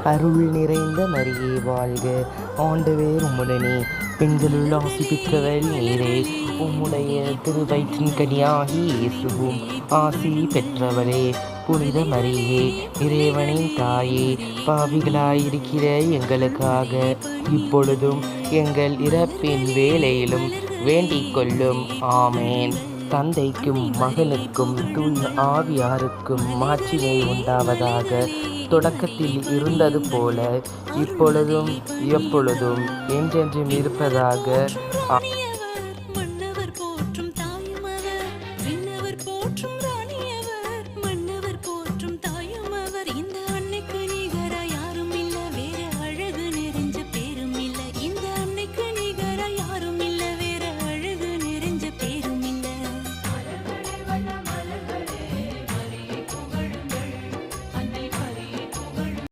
அருள் நிறைந்த மரியே வாழ்க, ஆண்டவர் உம்முடனே, பெண்களுள் ஆசி பெற்றவள் நீரே. உம்முடைய திருவயிற்றின் கனியாகி இயேசுவும் ஆசி பெற்றவளே. புனித மரியே, இறைவனின் தாயே, பாவிகளாயிருக்கிற எங்களுக்காக இப்பொழுதும் எங்கள் இறப்பின் வேளையிலும் வேண்டிக் கொள்ளும். ஆமேன். தந்தைக்கும் மகனுக்கும் தூய ஆவியாருக்கும் மாட்சிமை உண்டாவதாக. தொடக்கத்தில் இருந்தது போல இப்பொழுதும் எப்பொழுதும் என்றென்றும் இருப்பதாக.